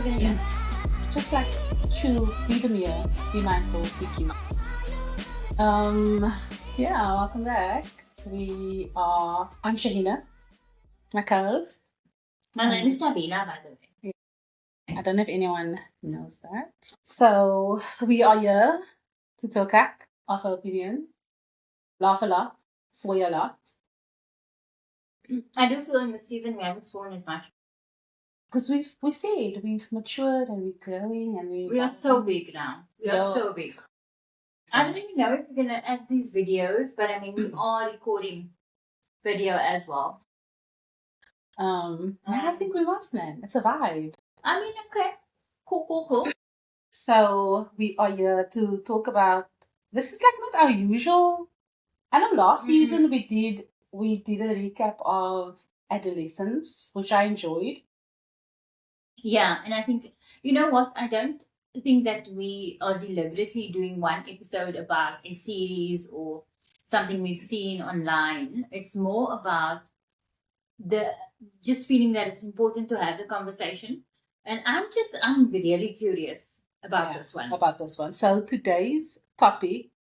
we're gonna eat. Just like chew, be demure, be mindful, be cute. Yeah, welcome back. I'm Shahina, my co-host. My name is Nabila, by the way. I don't know if anyone knows that. So we are here to talk our opinion, laugh a lot, swear a lot. I do feel in this season we haven't sworn as much. Because we've matured and we're growing and we are so big now. We are so big. I don't even know if we're gonna add these videos, but I mean we are recording video as well. I think we must then. It's a vibe. I mean, okay. Cool. So we are here to talk about this is like not our usual. I know last season we did a recap of adolescence, which I enjoyed. Yeah, and I think you know what? I don't think that we are deliberately doing one episode about a series or something we've seen online. It's more about just feeling that it's important to have the conversation. And I'm really curious about this one. So today's topic,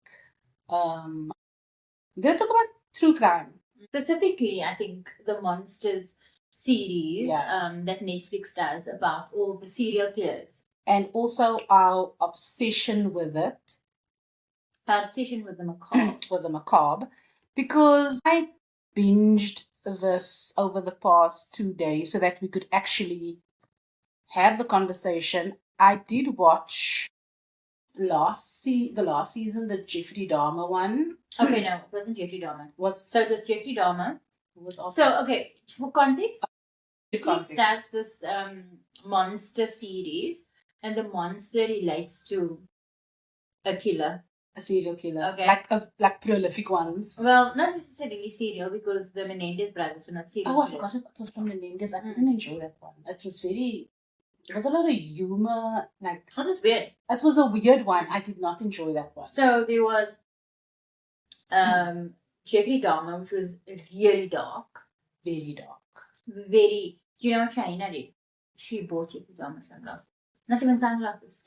we're gonna talk about true crime. Specifically, I think the Monsters series that Netflix does about all the serial killers. And also our obsession with it. Our obsession with the macabre. with the macabre. Because I binged this over the past 2 days so that we could actually have the conversation. I did watch the last season, the Jeffrey Dahmer one. Okay, no, it wasn't Jeffrey Dahmer. It was Jeffrey Dahmer. Okay, for context, Netflix does this monster series, and the monster relates to a killer. A serial killer. Okay. Like prolific ones. Well, not necessarily serial because the Menendez brothers were not serial killers. I forgot it was the Menendez. I didn't enjoy that one. It was a lot of humor. Like, it was weird. It was a weird one. I did not enjoy that one. So there was Jeffrey Dahmer, which was really dark. Very dark. Very. Do you know what China did? She bought Jeffrey Dahmer sunglasses. Not even sunglasses.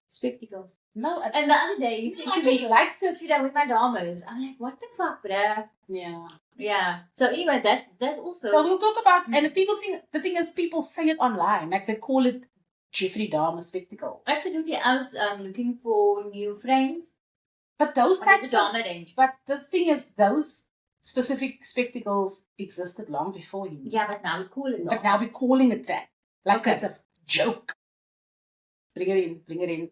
Spectacles. No, and the other day you said to me, just liked it. You know, with my Dahmers. I'm like, what the fuck, bruh? Yeah. So anyway, that also. So we'll talk about, and the thing is, people say it online, like they call it Jeffrey Dahmer spectacles. Absolutely, I was looking for new frames. But those types of Dahmer range. But the thing is, those specific spectacles existed long before him. Yeah, but now we call it. But now we're calling it that, like it's a joke. Bring it in.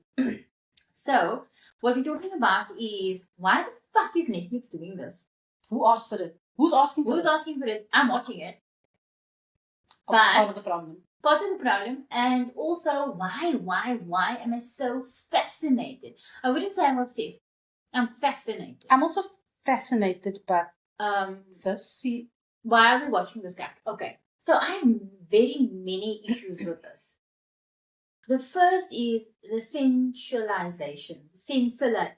So, what we're talking about is why the fuck is Netflix doing this? Who asked for it? Who's asking for it? I'm watching it. But part of the problem. Part of the problem, and also why am I so fascinated? I wouldn't say I'm obsessed. I'm fascinated. I'm also fascinated, but why are we watching this guy? Okay, so I have very many issues with this. The first is the sensualization.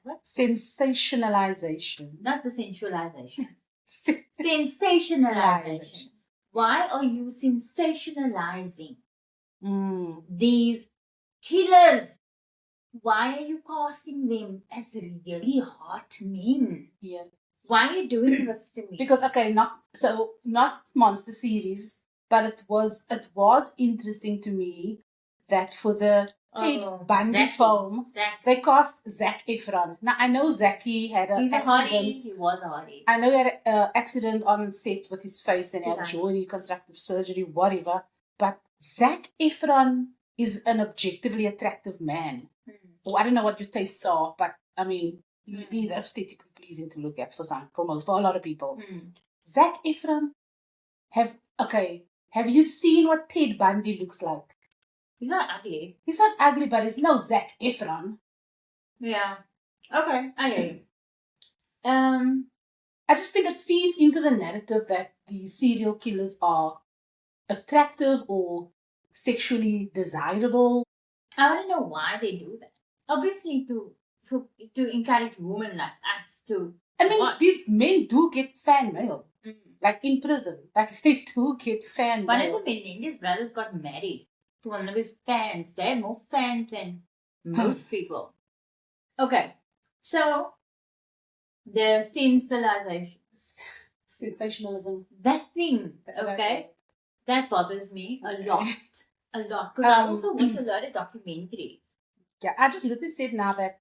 What? Sensationalization. Not the sensualization. Sensationalization. Why are you sensationalizing these killers? Why are you casting them as really hot men? Yes. Why are you doing this to me? Because not monster series, but it was interesting to me that for the Ted Bundy film, they cast Zac Efron. Now I know Zachy had an accident. He was a hottie. I know he had an accident on set with his face and he had jaw reconstructive surgery, whatever. But Zac Efron is an objectively attractive man. Well, I don't know what your tastes are, but I mean, he's aesthetically pleasing to look at for a lot of people. Zac Efron, have you seen what Ted Bundy looks like? He's not ugly. He's not ugly, but he's no Zac Efron. Yeah. Okay, I hear you. I just think it feeds into the narrative that the serial killers are attractive or sexually desirable. I want to know why they do that. Obviously, to encourage women like us to. I mean, these men do get fan mail. Like in prison. Like they do get fan mail. One of the Menendez brothers got married to one of his fans. They had more fans than most people. Okay, so the Sensationalism. that thing, okay, that bothers me a lot. A lot. Because I also watch a lot of documentaries. Yeah, I just literally said now that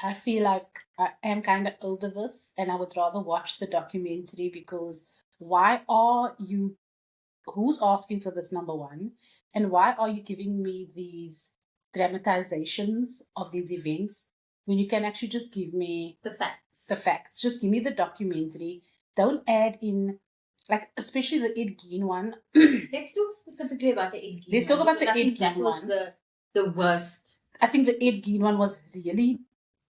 I feel like I am kind of over this and I would rather watch the documentary because who's asking for this, number one? And why are you giving me these dramatizations of these events when you can actually just give me the facts? The facts. Just give me the documentary. Don't add in, like, especially the Ed Gein one. Let's talk specifically about the Ed Gein Let's talk about the Ed Gein one. That was the worst. I think the Ed Gein one was really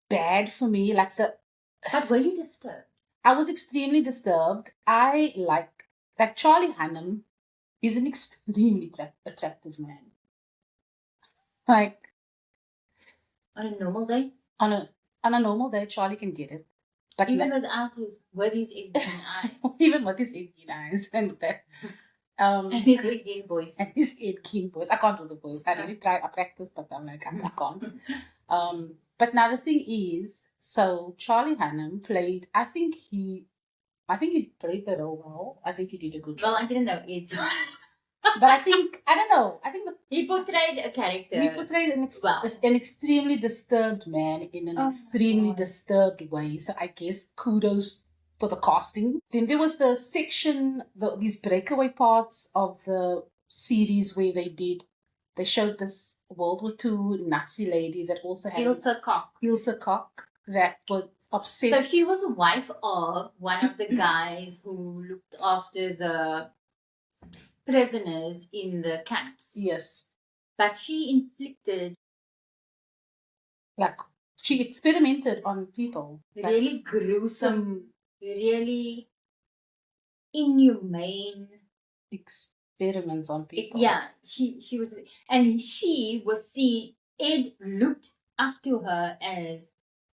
bad for me. But were you disturbed? I was extremely disturbed. I like Charlie Hunnam is an extremely attractive man. Like, on a normal day? On a normal day, Charlie can get it. But even with his Ed Gein eyes. Even with his Ed Gein eyes and that. And his Ed Gein voice. And his Ed Gein voice. I can't do the voice. I really try. I practice, but I'm like, I can't. But now the thing is, so Charlie Hunnam played. I think he played the role well. I think he did a good job. Well, I didn't know Ed. But I don't know. I think he portrayed a character. He portrayed an extremely disturbed man in an extremely disturbed way. So I guess kudos for the casting. Then there was the section, these breakaway parts of the series where they showed this World War II Nazi lady that also had Ilse Koch that was obsessed. So she was a wife of one of the guys who looked after the prisoners in the camps. Yes. But she she experimented on people. Really gruesome, really inhumane experiments on people. She was seen, Ed looked up to her as,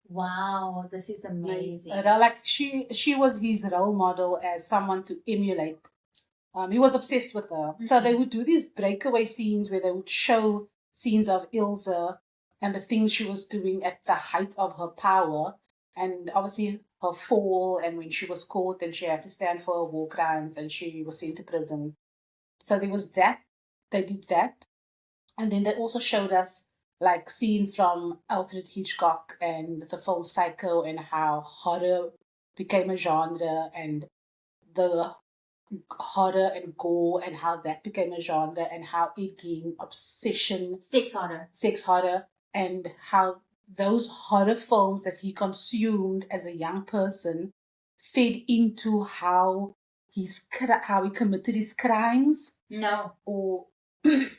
wow, this is amazing. She was his role model as someone to emulate. He was obsessed with her. Mm-hmm. So they would do these breakaway scenes where they would show scenes of Ilse and the things she was doing at the height of her power. And obviously her fall and when she was caught and she had to stand for her war crimes and she was sent to prison. So there was that. They did that. And then they also showed us like scenes from Alfred Hitchcock and the film Psycho and how horror became a genre and the horror and gore and how that became a genre and how it became obsession. Sex horror and how those horror films that he consumed as a young person fed into how he committed his crimes. No. Or it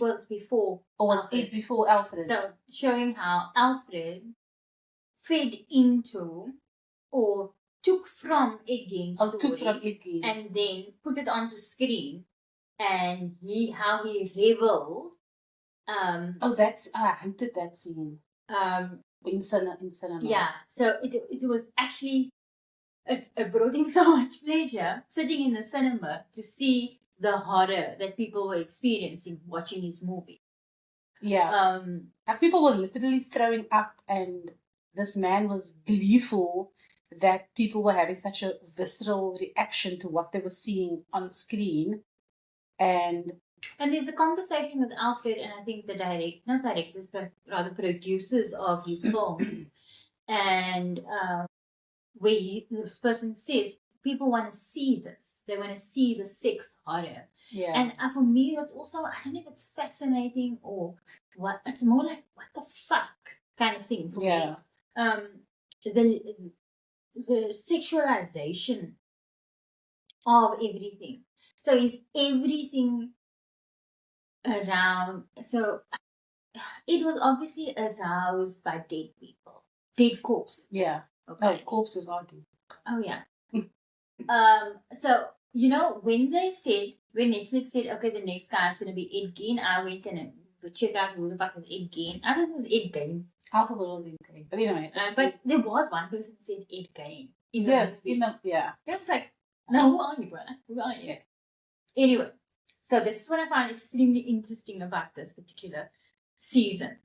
was before. Or was it before Alfred? So showing how Alfred fed into or took from Ed Gein's story and then put it onto screen and how he reveled. I hated that scene. In cinema. Yeah, so it was actually it brought him so much pleasure sitting in the cinema to see the horror that people were experiencing watching his movie. Yeah. And people were literally throwing up and this man was gleeful that people were having such a visceral reaction to what they were seeing on screen. And there's a conversation with Alfred and I think the not directors, but rather producers of his films. And where this person says, people want to see this. They want to see the sex horror. Yeah. And for me, that's also, I don't know if it's fascinating or what. It's more like, what the fuck kind of thing for me. The sexualization of everything. So is everything around? So it was obviously aroused by dead people, dead corpses. Yeah. Okay. Oh, corpses are dead. Oh yeah. So when Netflix said, okay, the next guy is going to be Ed Gein, I went and check out who the fuck is Ed Gein. I thought it was Ed Gein. I thought it was Ed Gein, but anyway. But there was one person who said Ed Gein. Yeah. It was like, no, who are you, brother? Who are you? Anyway, So this is what I find extremely interesting about this particular season.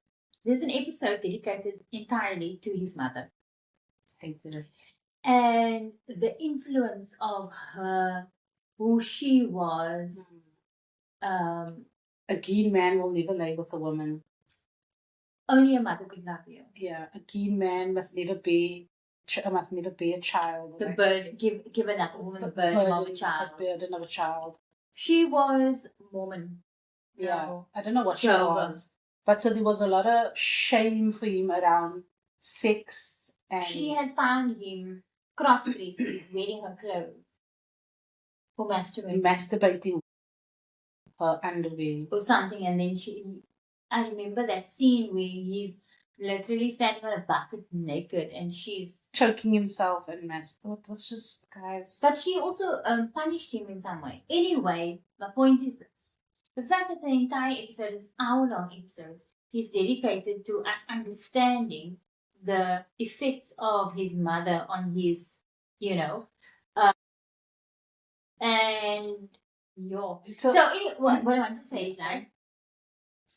There's an episode dedicated entirely to his mother. Hated it. And the influence of her, who she was. A keen man will never lay with a woman. Only a mother could love you. Yeah, a keen man must never be a child. The burden, give another woman the burden of a child. The burden of a child. She was Mormon. Yeah, No. I don't know what Jehovah. she was. But so there was a lot of shame for him around sex. And She had found him cross-dressing, wearing her clothes. For masturbating her underwear. Or something, and then I remember that scene where he's literally standing on a bucket naked and she's choking himself and masturbating. It was just, guys. But she also punished him in some way. Anyway, my point is this. The fact that the entire episode is hour-long episodes is dedicated to us understanding the effects of his mother on his, and your. So anyway, what I want to say is that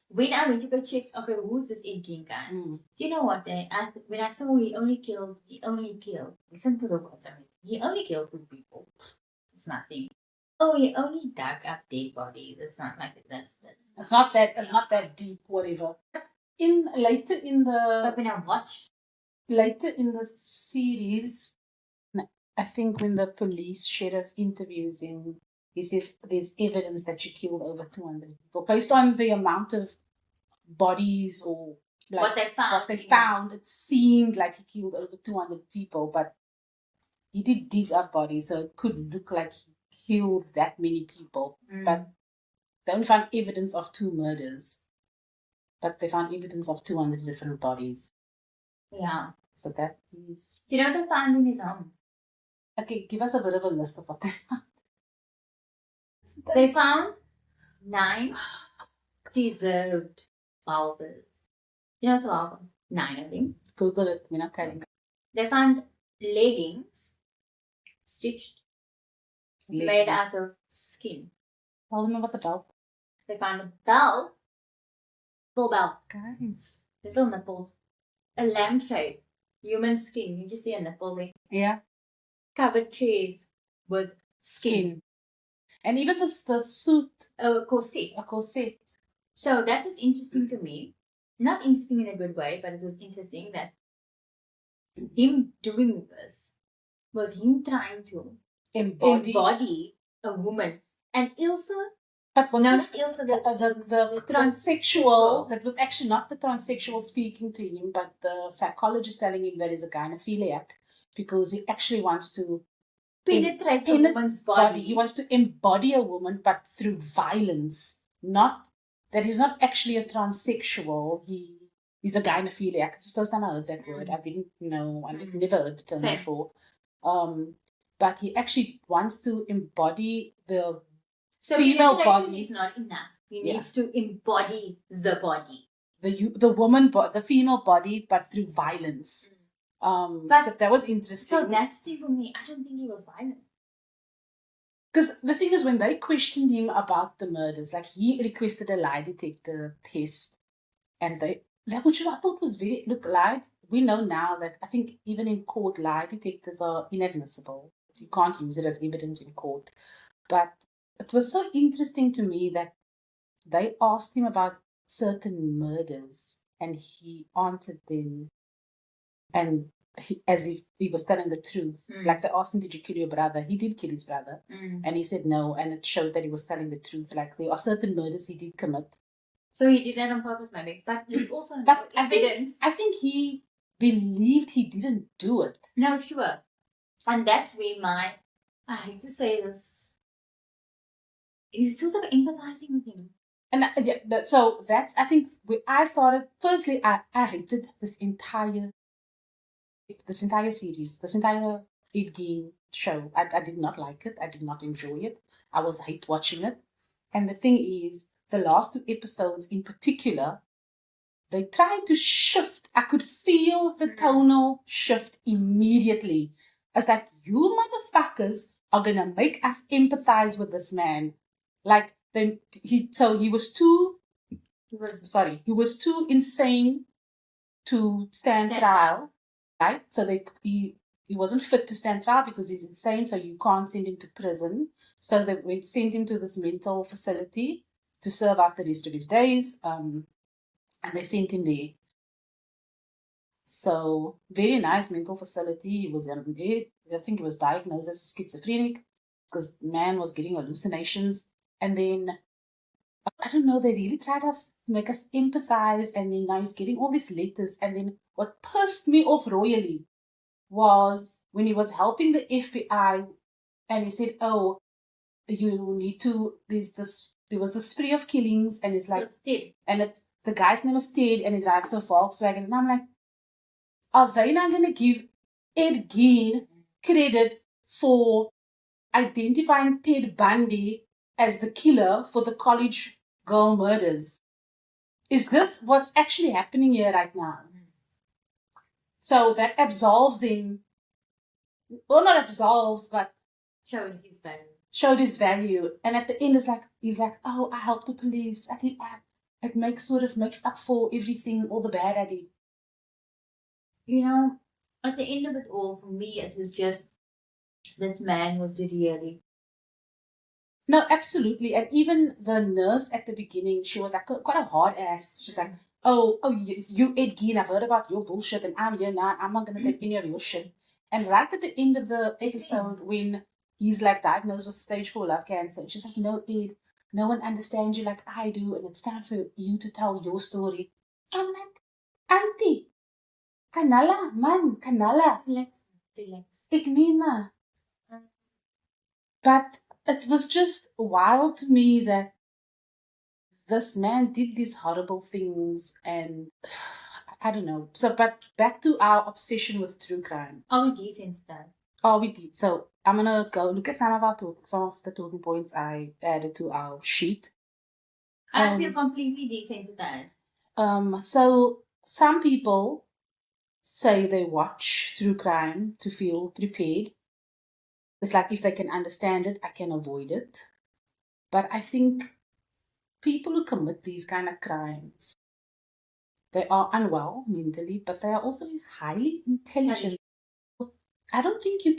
when I went to go check, okay, who's this Ed Gein guy? You know what? When I saw he only killed, listen to the words I mean. He only killed 2 people. It's nothing. Oh, he only dug up dead bodies. It's not like that's. It's not that deep, whatever. Later in the series, I think when the police sheriff interviews him, he says there's evidence that you killed over 200 people. Based on the amount of bodies or what they found, it seemed like he killed over 200 people, but he did dig up bodies, so it could look like he killed that many people. But they only found evidence of 2 murders. But they found evidence of 200 different bodies. Yeah. So that is... Do you know what they found in his home? Okay, give us a bit of a list of what they found. They found 9 preserved vulvas. You know what's a vulva? 9 of them. Google it, we're not kidding. They found leggings stitched, made out of skin. Tell them about the belt. They found a belt, full belt. Guys. Little nipples. A lampshade, human skin. You just see a nipple there. Yeah. Covered chairs with skin. And even the suit. A corset. So that was interesting to me. Not interesting in a good way, but it was interesting that him doing this was him trying to embody a woman. And Ilse, but what not was Ilse, the transsexual, that was actually not the transsexual speaking to him, but the psychologist telling him that he's a gynophiliac because he actually wants to penetrate a woman's body. He wants to embody a woman, but through violence. Not that he's not actually a transsexual. He's a gynophiliac. It's the first time I heard that word. I didn't know. I never heard the term before. But he actually wants to embody the female body. Is not enough. He needs to embody the body. The woman, the female body, but through violence. So that was interesting. So that's the for me. I don't think he was violent. Because the thing is, when they questioned him about the murders, like he requested a lie detector test, and that which I thought was lie. We know now that I think even in court, lie detectors are inadmissible. You can't use it as evidence in court. But it was so interesting to me that they asked him about certain murders, and he answered them, and as if he was telling the truth. Like they asked him, did you kill your brother? He did kill his brother. And he said no, and it showed that he was telling the truth. Like there are certain murders he did commit. So he did that on purpose, maybe. But there's also no evidence. I think he believed he didn't do it. No, sure. And that's where I hate to say this, you're sort of empathizing with him. And so that's, I think, when I started, firstly, I hated this entire series, this entire Ed Gein show. I did not like it. I did not enjoy it. I hate watching it. And the thing is, the last 2 episodes in particular, they tried to shift. I could feel the tonal shift immediately. It's like, you motherfuckers are going to make us empathize with this man. Like, he was too insane to stand trial, right? So he wasn't fit to stand trial because he's insane, so you can't send him to prison. So they sent him to this mental facility to serve out the rest of his days, and they sent him there. So, very nice mental facility. He was I think he was diagnosed as schizophrenic because man was getting hallucinations. And then, I don't know, they really tried to make us empathize. And then now he's getting all these letters. And then what pissed me off royally was when he was helping the FBI and he said, oh, you need to, there was a spree of killings. And it's like, and the guy's name was Ted and he drives a Volkswagen. And I'm like, are they not going to give Ed Gein credit for identifying Ted Bundy as the killer for the college girl murders? Is this what's actually happening here right now? So that absolves him, or not absolves, but showed his value. Showed his value, and at the end, he's like, "Oh, I helped the police. It makes up for everything, all the bad I did." You know, at the end of it all, for me, it was just this man was really. No, absolutely. And even the nurse at the beginning, she was like quite a hard ass. She's like, oh, you Ed Gein, I've heard about your bullshit and I'm here now. I'm not going to take any of your shit. And right at the end of the episode, when he's like diagnosed with stage 4 love cancer, and she's like, no, Ed, no one understands you like I do. And it's time for you to tell your story. I'm like, auntie, kanala, man, kanala. Relax. Ik meen na. But it was just wild to me that this man did these horrible things, and I don't know. So, but back to our obsession with true crime. Are we desensitized? Oh, we did. So I'm gonna go look at some of the talking points I added to our sheet. I feel completely desensitized. So some people say they watch true crime to feel prepared. It's like if they can understand it, I can avoid it. But I think people who commit these kind of crimes, they are unwell mentally, but they are also highly intelligent. I don't know if you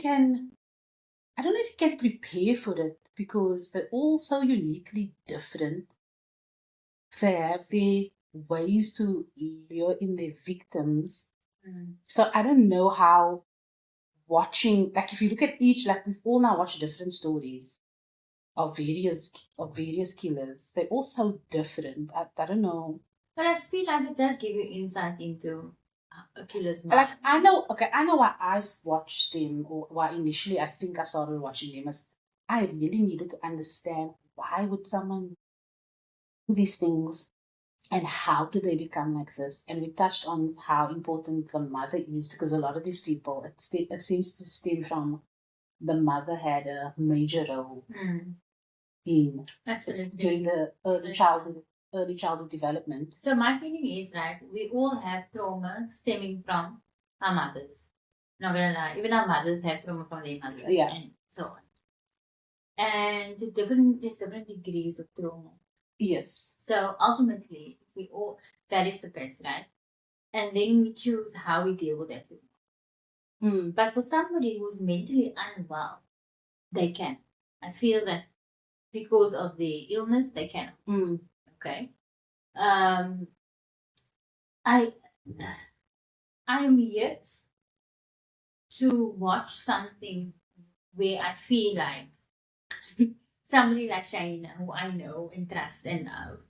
can prepare for it because they're all so uniquely different. They have their ways to lure in their victims. So I don't know how watching, like if you look at each, like we've all now watched different stories of various killers. They're all so different. I don't know. But I feel like it does give you insight into a killer's mind. Like I know why I watched them, or why initially I think I started watching them, as I really needed to understand why would someone do these things and how do they become like this. And we touched on how important the mother is, because a lot of these people, it seems to stem from the mother had a major role in during the early childhood development. So my feeling is, right, we all have trauma stemming from our mothers. Not gonna lie, even our mothers have trauma from their mothers, and so on. And there's different degrees of trauma. Yes. So ultimately, that is the case, right? And then we choose how we deal with that. But for somebody who's mentally unwell, they can. I feel that because of the illness, they can. Okay. I am yet to watch something where I feel like somebody like Shaina, who I know and trust and love,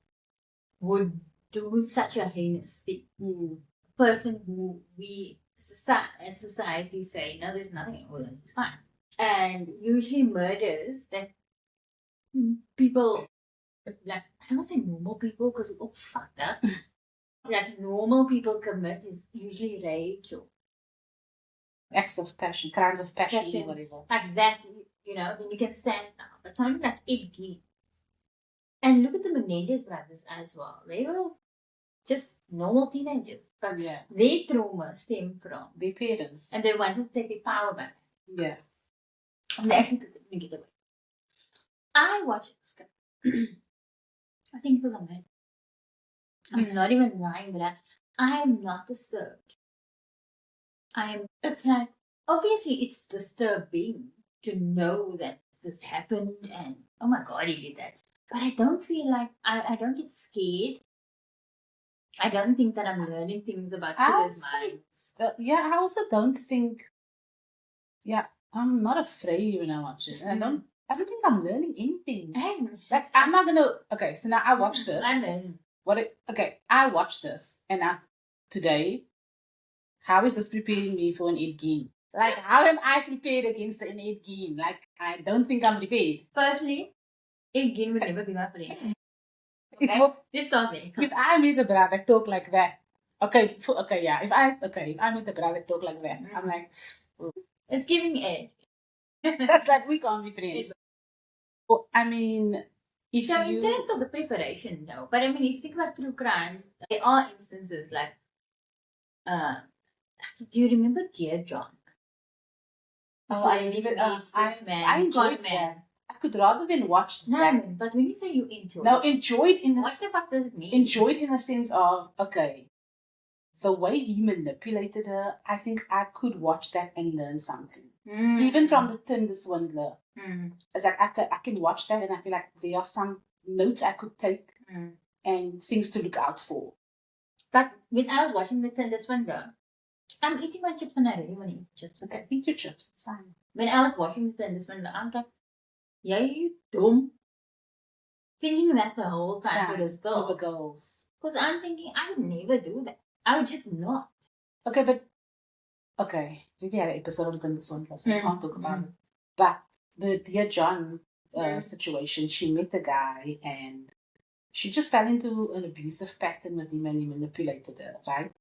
would do such a heinous thing. A person who we as society say, no, there's nothing wrong with it, it's fine. And usually murders that people, like, I don't say normal people because we're all fucked up. Like normal people commit is usually rage or acts of passion, crimes of passion. Whatever. Like that, then you can stand now. But something like Ed Gein. And look at the Menendez brothers as well. They were just normal teenagers. But their trauma stemmed from their parents. And they wanted to take their power back. Yeah. And they actually took it away. I watch it. I think because I'm not even lying, but I am not disturbed. It's like, obviously it's disturbing to know that this happened and, oh my God, he did that. But I don't feel like, I don't get scared. I don't think that I'm learning things about killers' minds. I also don't think, I'm not afraid when I watch it. I don't think I'm learning anything. I'm not gonna, okay, so now I watched this. I watched this, and today, how is this preparing me for an Ed Gein? Like, how am I prepared against an Ed Gein? Like, I don't think I'm prepared. Firstly, Ed Gein would never be my friend. Okay, let's start there. If I meet a brother talk like that, if I meet a brother talk like that, I'm like, it's giving Ed. That's like, we can't be friends. I mean, in terms of the preparation, no. But I mean, if you think about true crime, there are instances like, do you remember Dear John? I enjoyed that. I could rather than watch that. No, but when you say you enjoyed, what the fuck does it mean? Enjoyed in the sense of, the way he manipulated her, I think I could watch that and learn something. Even from the Tinder swindler. It's like I can watch that and I feel like there are some notes I could take and things to look out for. But when I was watching the Tinder swindler, I'm eating my chips and I really want to eat chips. Okay, eat your chips. It's fine. When I was watching the Tinder swindler, I was like, yeah, you dumb. Thinking that the whole time for this girl. For the girls. Because I'm thinking, I would never do that. I would just not. Okay, but we had an episode of this one, so I can't talk about it. But the Dear John situation, she met a guy and she just fell into an abusive pattern with him and he manipulated her, right?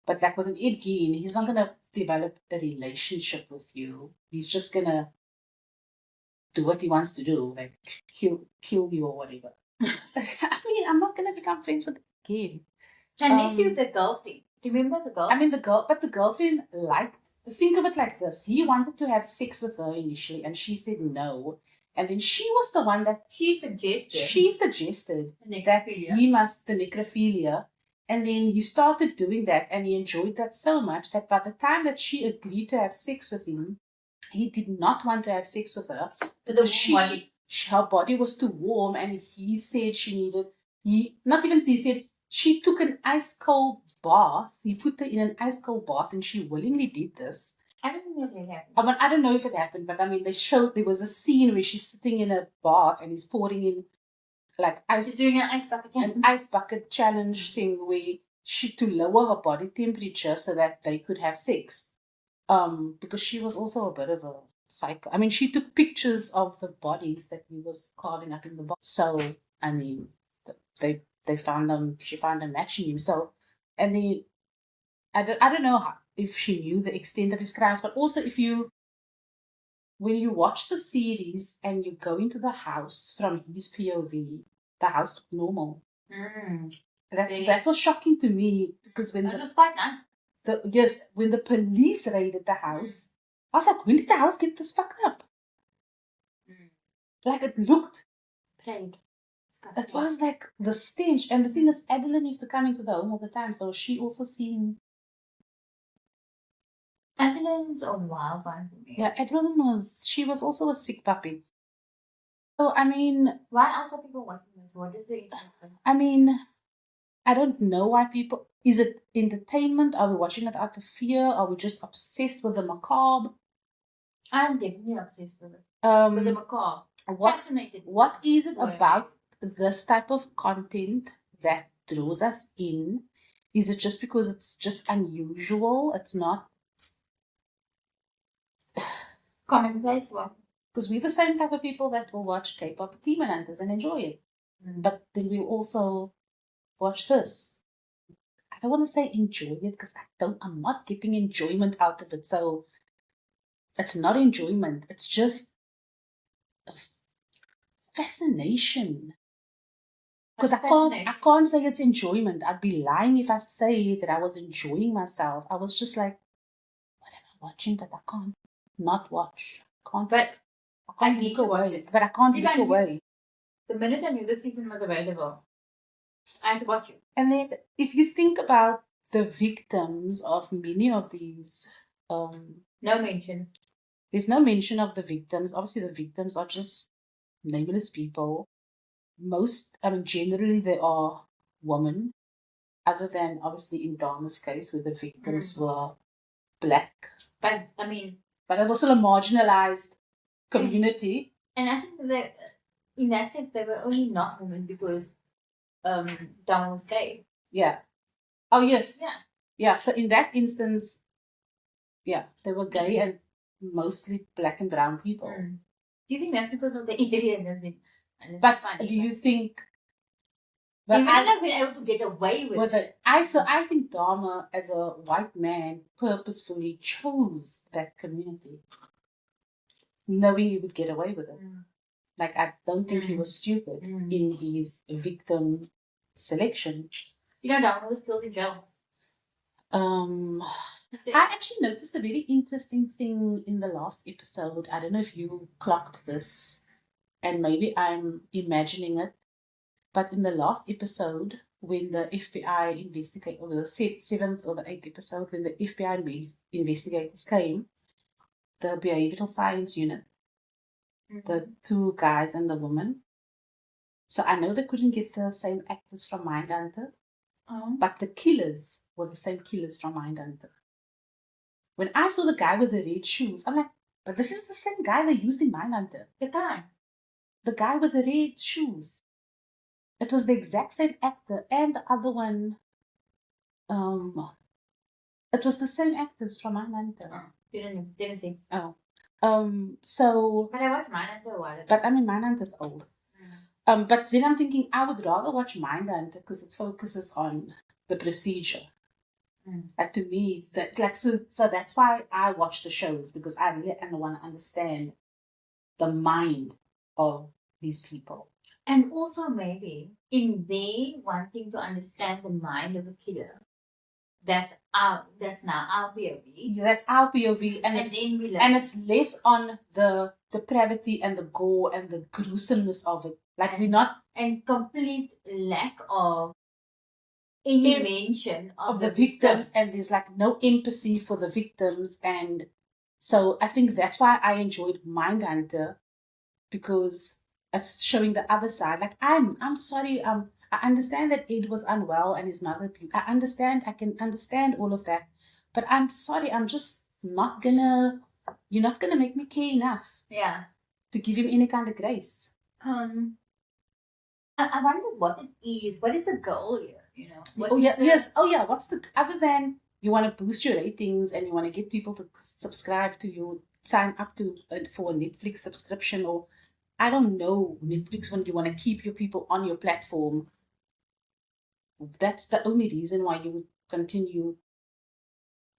But like with an Ed Gein, he's not gonna develop a relationship with you. He's just gonna do what he wants to do, like kill you or whatever. I mean, I'm not gonna become friends with Ed Gein. Unless you're the girlfriend. Remember the girl? I mean, the girlfriend think of it like this. He wanted to have sex with her initially, and she said no. And then she was the one that... She suggested that he must... The necrophilia. And then he started doing that, and he enjoyed that so much that by the time that she agreed to have sex with him, he did not want to have sex with her. Because her body was too warm, and he said she needed... She took an ice-cold bath. He put her in an ice-cold bath and she willingly did this. I don't know if it happened. I don't know if it happened, but I mean, they showed there was a scene where she's sitting in a bath and he's pouring in like ice. She's doing an ice bucket challenge. An ice bucket challenge thing where to lower her body temperature so that they could have sex. Because she was also a bit of a psycho. I mean, she took pictures of the bodies that he was carving up in the box. So, I mean, they found them. She found them matching him. So, and then I don't know if she knew the extent of his crimes, but also when you watch the series and you go into the house from his POV, the house looked normal. That was shocking to me because when it was quite nice. When the police raided the house, I was like, when did the house get this fucked up? Like it looked plague. It was like the stench. And the thing is, Adeline used to come into the home all the time, so she also seen. Adeline's a wild one for me. Yeah, Adeline was also a sick puppy. So, I mean... Why else are people watching this? What is the intention? I mean, I don't know why people... Is it entertainment? Are we watching it out of fear? Are we just obsessed with the macabre? I'm definitely obsessed with it. With the macabre. Fascinated. What is it about this type of content that draws us in? Is it just because it's just unusual? It's not... Commonplace one. Because we're the same type of people that will watch K-pop Demon Hunters and enjoy it. But then we'll also watch this. I don't want to say enjoy it because I'm not getting enjoyment out of it. So it's not enjoyment. It's just a fascination. Because I can't say it's enjoyment. I'd be lying if I say that I was enjoying myself. I was just like, what am I watching that I can't not watch? I can't look away. But I can't look away. The minute I knew the season was available, I had to watch it. And then if you think about the victims of many of these, no mention. There's no mention of the victims. Obviously, the victims are just nameless people. Generally they are women, other than obviously in Dharma's case where the victims were black. But it was still a marginalized community. And I think that in that case they were only not women because Dharma was gay. Yeah. Oh yes. Yeah. Yeah. So in that instance, yeah, they were gay and mostly black and brown people. Do you think that's because of the alien and the? But do you think? But I have been able to get away with it. I think Dharma, as a white man, purposefully chose that community, knowing he would get away with it. Like, I don't think he was stupid in his victim selection. You know, Dharma was killed in jail. I actually noticed a very interesting thing in the last episode. I don't know if you clocked this, and maybe I'm imagining it, but in the last episode, when the FBI investigate, or the 7th or the 8th episode, when the FBI investigators came, the behavioral science unit, the 2 guys and the woman. So I know they couldn't get the same actors from Mindhunter, but the killers were the same killers from Mindhunter. When I saw the guy with the red shoes, I'm like, but this is the same guy they used in Mindhunter. The guy with the red shoes. It was the exact same actor, and the other one, it was the same actors from Mindhunter. Didn't see. Oh. So. But I watched Mindhunter a while ago. But I mean, Mindhunter's old. But then I'm thinking I would rather watch Mindhunter because it focuses on the procedure. And to me, so that's why I watch the shows, because I really want to understand the mind of these people. And also maybe in they wanting to understand the mind of a killer, that's now our POV. Yeah, that's our POV, and it's less on the depravity and the gore and the gruesomeness of it. Like, we're not, and complete lack of any mention of the victims, and there's like no empathy for the victims, and so I think that's why I enjoyed Mindhunter, because it's showing the other side. Like, I'm sorry, I understand that Ed was unwell and his mother. I can understand all of that, but I'm sorry, I'm just not gonna. You're not gonna make me care enough. Yeah. To give him any kind of grace. I wonder what it is. What is the goal here? You know. Yes. Oh yeah. What's the other than you want to boost your ratings and you want to get people to subscribe to you, sign up to for a Netflix subscription, or I don't know, Netflix, when you want to keep your people on your platform. That's the only reason why you would continue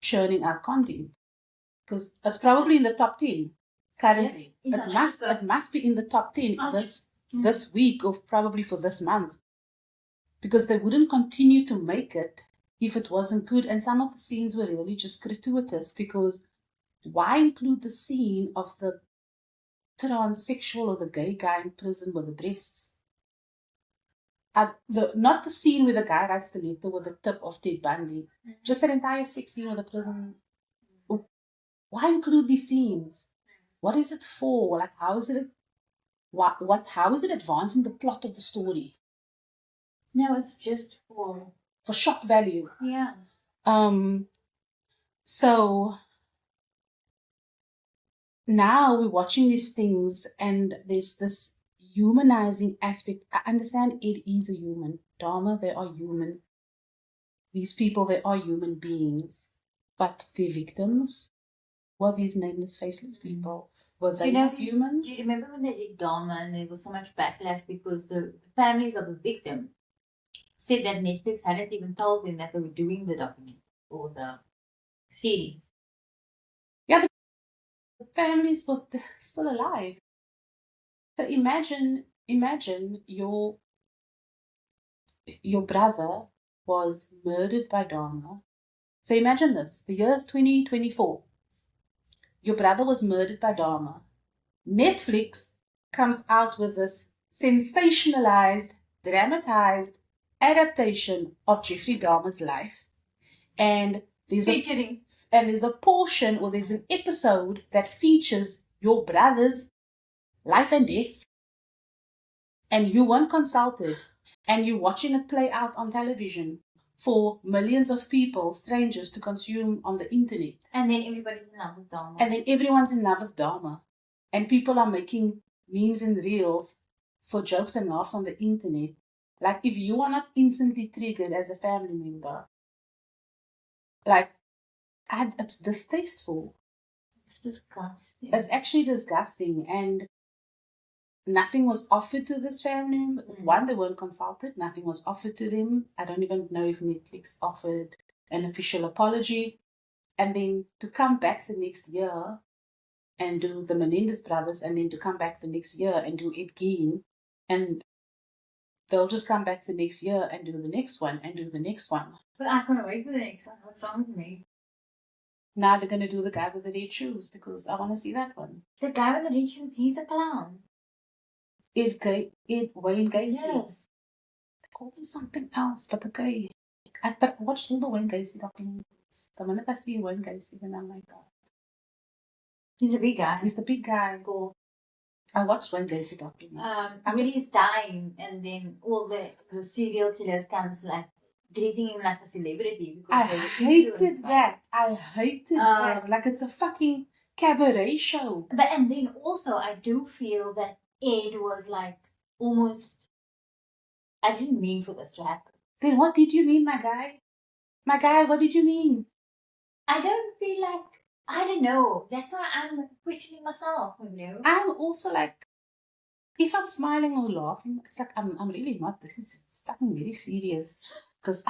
churning out content, because it's probably in the top 10 currently. Yes, it must be in the top 10 this week, or probably for this month, because they wouldn't continue to make it if it wasn't good. And some of the scenes were really just gratuitous, because why include the scene of the transsexual or the gay guy in prison with the breasts? Not the scene where the guy writes the letter with the tip of Ted Bundy. Just that entire sex scene with the prison. Why include these scenes? What is it for? Like, how is it? How is it advancing the plot of the story? No, it's just for shock value. Yeah. So now we're watching these things, and there's this humanizing aspect. I understand Ed is a human. Dharma, they are human. These people, they are human beings. But their victims were these nameless, faceless people. Were they not humans? Do you remember when they did Dharma and there was so much backlash because the families of the victims said that Netflix hadn't even told them that they were doing the documentary or the series? Yeah, the families was still alive. So imagine your brother was murdered by Dharma. So imagine this, the year is 2024. Your brother was murdered by Dharma. Netflix comes out with this sensationalized, dramatized adaptation of Jeffrey Dahmer's life. And there's a portion, or there's an episode that features your brother's life and death, and you weren't consulted, and you're watching it play out on television for millions of people, strangers, to consume on the internet. And then everybody's in love with Dahmer. And then everyone's in love with Dahmer. And people are making memes and reels for jokes and laughs on the internet. Like, if you are not instantly triggered as a family member, like, it's distasteful. It's disgusting. It's actually disgusting. And nothing was offered to this family member. One, they weren't consulted. Nothing was offered to them. I don't even know if Netflix offered an official apology. And then to come back the next year and do the Menendez brothers, and then to come back the next year and do Ed Gein, and they'll just come back the next year and do the next one and do the next one. But I can't wait for the next one. What's wrong with me? Now they're going to do the guy with the red shoes, because I want to see that one. The guy with the red shoes, he's a clown. Wayne Gacy. Yes. They called him something else, but okay. But I watched all the Wayne Gacy documentaries. The minute I see Wayne Gacy, then I'm like, God. He's a big guy. He's the big guy. Cool. I watched Wayne Gacy documentaries. When he's dying, and then all the serial killers comes like treating him like a celebrity. I hated that. I hated that. Like, it's a fucking cabaret show. And then also I do feel that Ed was like almost, I didn't mean for this to happen. Then what did you mean, my guy? My guy, what did you mean? I don't feel like, I don't know. That's why I'm questioning myself, you know. I'm also like, if I'm smiling or laughing, it's like I'm really not. This is fucking very serious. Because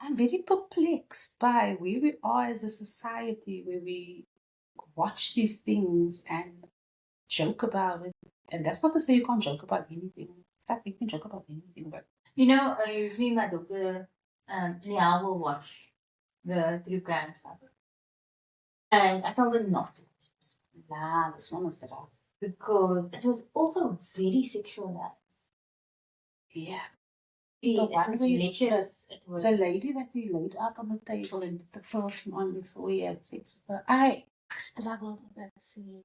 I'm very perplexed by where we are as a society, where we watch these things and joke about it. And that's not to say you can't joke about anything. In fact, you can joke about anything, but you know, usually my daughter Liao will watch the true crime stuff. And I told her not to watch this. Nah, this one was rough. Because it was also very sexualized. Yeah. The lady that he laid out on the table and put the perfume on before he had sex with her. I struggled with that scene.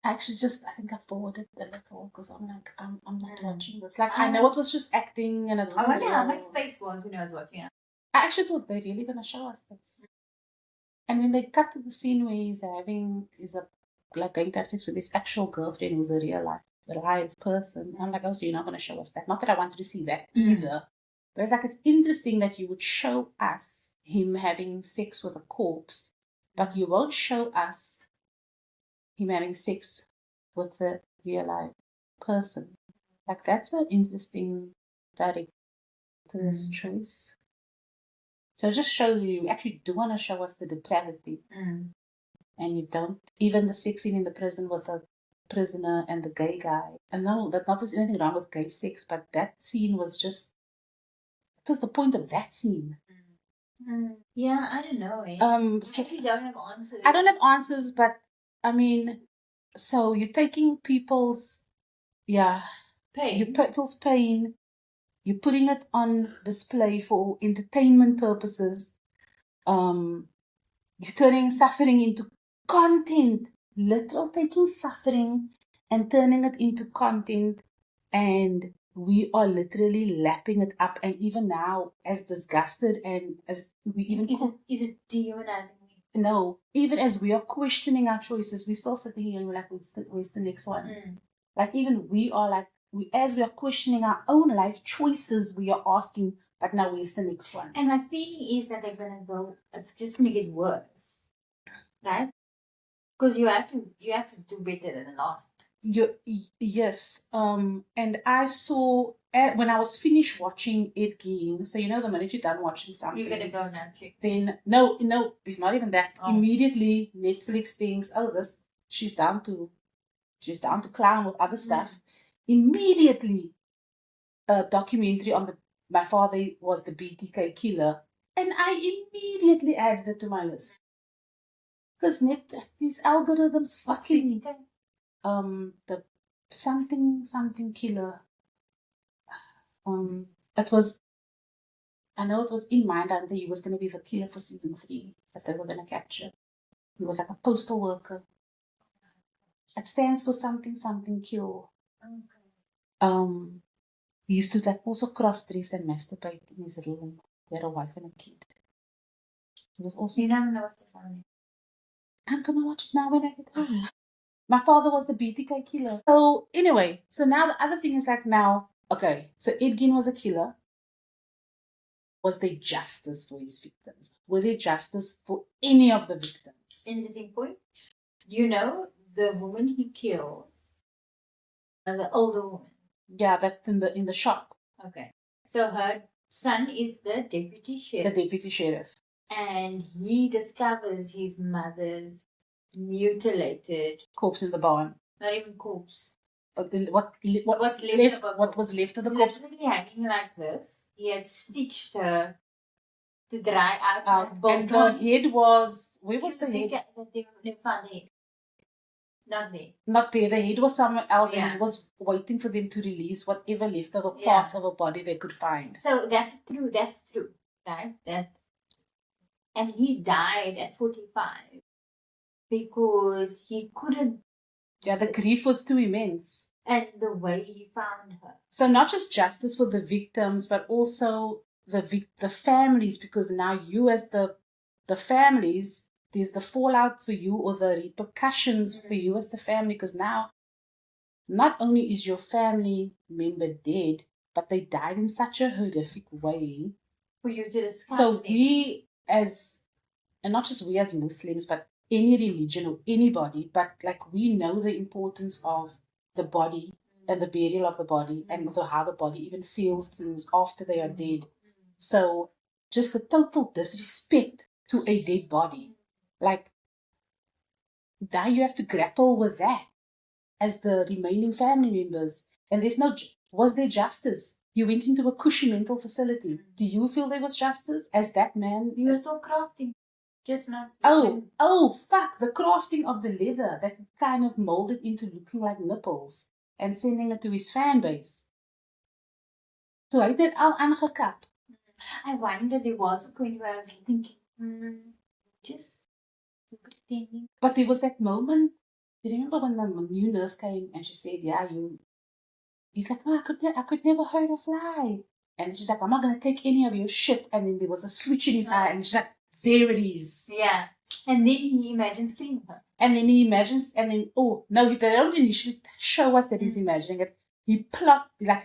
I think I forwarded a little because I'm like, I'm not watching this. Like, I know it was just acting and I wonder how my face was when I was watching it. I actually thought they're really going to show us this. And when they cut to the scene where he's going to have sex with his actual girlfriend who's a real live person, I'm like, oh, so you're not going to show us that. Not that I wanted to see that either. But it's like, it's interesting that you would show us him having sex with a corpse, but you won't show us him having sex with the real life person. Like, that's an interesting director's choice. So it just shows you actually do want to show us the depravity. And you don't. Even the sex scene in the prison with the prisoner and the gay guy. And no, that not there's anything wrong with gay sex, but that scene was just, what was the point of that scene? Yeah, I don't know. So I actually don't have answers. I don't have answers, but I mean, so you're taking people's people's pain, you're putting it on display for entertainment purposes. You're turning suffering into content, literal taking suffering and turning it into content, and we are literally lapping it up. And even now, as disgusted and as we even is it dehumanizing me? No, even as we are questioning our choices, we're still sitting here and we're like, where's the next one? Like, even we are like, as we are questioning our own life choices, we are asking, but now where's the next one? And my feeling is that they're gonna go, it's just gonna get worse, right? Because you have to do better than the last. Yes. And I saw when I was finished watching Ed Gein. So the minute you're done watching something, you're gonna go now check. Then no, not even that. Immediately Netflix thinks, oh, she's down to clown with other stuff. Immediately, a documentary on my father was the BTK killer, and I immediately added it to my list. Because these algorithms fucking... the something killer. It was. I know it was in Mindhunter. He was going to be the killer for season 3 that they were going to capture. He was like a postal worker. It stands for something kill. He used to like also cross-dress and masturbate in his room. He had a wife and a kid. It was also. You don't know what the phone is. I'm gonna watch it now when I get home. My father was the BTK killer. So anyway, so now the other thing is like now, okay, so Ed Gein was a killer. Was there justice for his victims? Were there justice for any of the victims? Interesting point. You know, the woman he kills, the older woman. Yeah, that's in the shop. Okay. So her son is the deputy sheriff. The deputy sheriff. And he discovers his mother's mutilated corpse in the barn. Not even corpse. What's left? What was left of the corpse? Literally hanging like this. He had stitched her to dry out. And the head was. Where was the head? They found the head. Not there. Not there. The head was somewhere else, Yeah. and he was waiting for them to release whatever leftover parts of a body they could find. So that's true. That's true, right? And he died at 45 because he couldn't. Yeah, the grief was too immense. And the way he found her. So not just justice for the victims, but also the families, because now you as the families, there's the fallout for you or the repercussions for you as the family, because now not only is your family member dead, but they died in such a horrific way. For you to discover. So we as, and not just we as Muslims, but any religion or anybody, but like we know the importance of the body and the burial of the body and how the body even feels things after they are dead. So just the total disrespect to a dead body. Like, now you have to grapple with that as the remaining family members. And there's no, was there justice? You went into a cushy mental facility. Do you feel there was justice as that man? You were still crafting. Just not. Oh, fuck. The crafting of the leather that kind of molded into looking like nipples and sending it to his fan base. So hy het dit al aangekap. I wonder, there was a point where I was thinking, just pretending. But there was that moment. You remember when the new nurse came and she said, yeah, he's like, no, I could never hurt a fly. And she's like, I'm not going to take any of your shit. And then there was a switch in his eye and she's like, there it is. Yeah. And then he imagines killing her. And then he imagines, and then, oh, no, they don't initially show us that he's imagining it.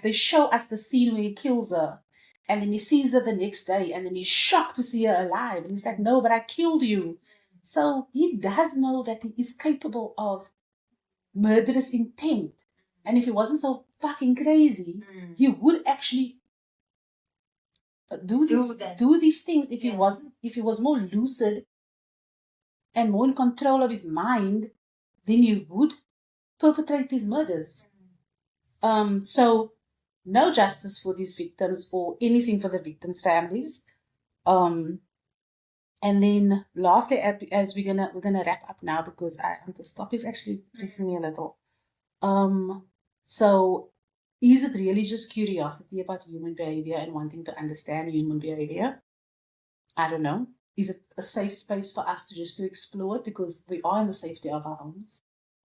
They show us the scene where he kills her. And then he sees her the next day, and then he's shocked to see her alive. And he's like, no, but I killed you. So he does know that he is capable of murderous intent. And if he wasn't so fucking crazy, he would actually do these things if he was more lucid and more in control of his mind, then he would perpetrate these murders. So no justice for these victims or anything for the victims' families. And then lastly, as we're gonna wrap up now because this topic is actually pressing me a little. So is it really just curiosity about human behavior and wanting to understand human behavior? I don't know. Is it a safe space for us to explore it because we are in the safety of our homes?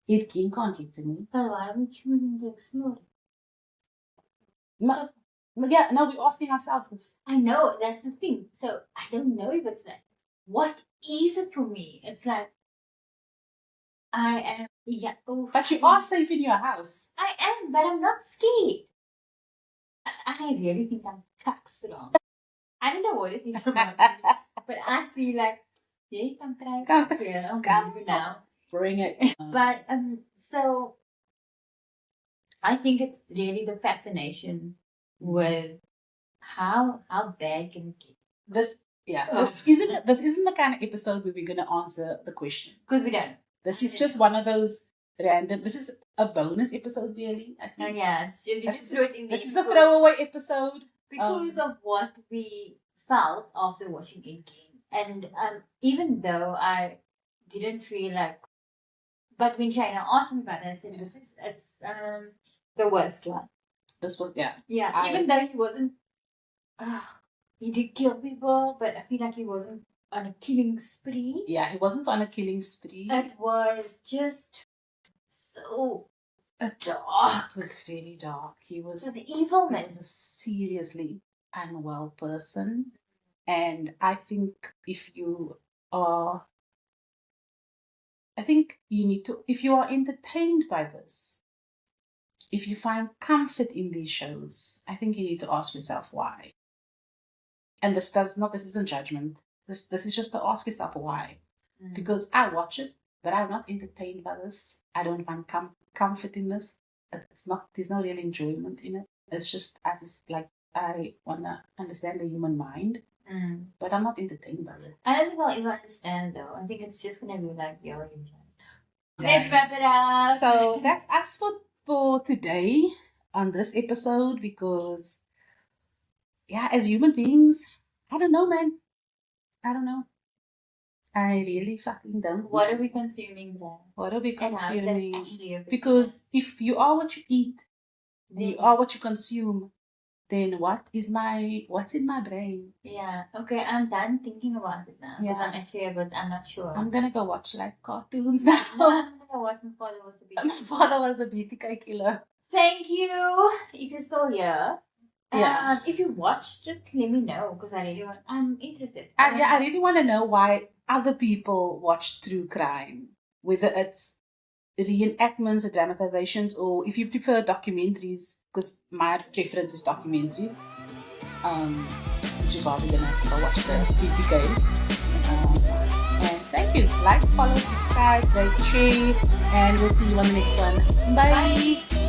Ed Gein can't get to me. Oh, why would you want to explore it? No, we're asking ourselves this. I know, that's the thing. So I don't know if it's like, what is it for me? It's like, I am, but you are safe in your house. I am, but I'm not scared. I really think I'm strong. I don't know what it is about me, but I feel like, yeah, I'm trying to come now. Bring it. But so I think it's really the fascination with how bad can it get. This isn't the kind of episode where we're gonna answer the question. Because we don't. This is just one of those random. This is a bonus episode, really. I think. Oh yeah, it's just this is a throwaway episode because of what we felt after watching Ed Gein. And even though I didn't feel like But when China asked me about it, I said, it's the worst one. This was, yeah. Yeah, even though he wasn't, he did kill people, but I feel like he wasn't on a killing spree. Yeah, he wasn't on a killing spree. It was just so dark. It was very dark. He was evil, man. He was a seriously unwell person. And I think if you need to, if you are entertained by this, if you find comfort in these shows, I think you need to ask yourself why. And this isn't judgment. This is just to ask yourself why. Because I watch it, but I'm not entertained by this. I don't find comfort in this. There's no real enjoyment in it. It's just, I want to understand the human mind, but I'm not entertained by it. I don't think I'll ever understand though. I think it's just going to be like your interest. Let's wrap it up. So that's us for today on this episode, because as human beings, I don't know, man. I don't know. I really fucking don't. What are we consuming then? What are we consuming? And how is that actually because if you are what you eat, and you are what you consume, then what's in my brain? Yeah. Okay, I'm done thinking about it now. Because I'm not sure. I'm gonna go watch like cartoons now. No, I'm gonna watch My Father Was the BTK. My Father Was the BTK Killer. Thank you. If you're still here. Yeah. If you watched it, let me know, because I'm interested. I really want to know why other people watch true crime, whether it's reenactments or dramatizations, or if you prefer documentaries, because my preference is documentaries, which is why we're gonna go watch the BTK. And thank you. Like, follow, subscribe, rate, share, and we'll see you on the next one. Bye.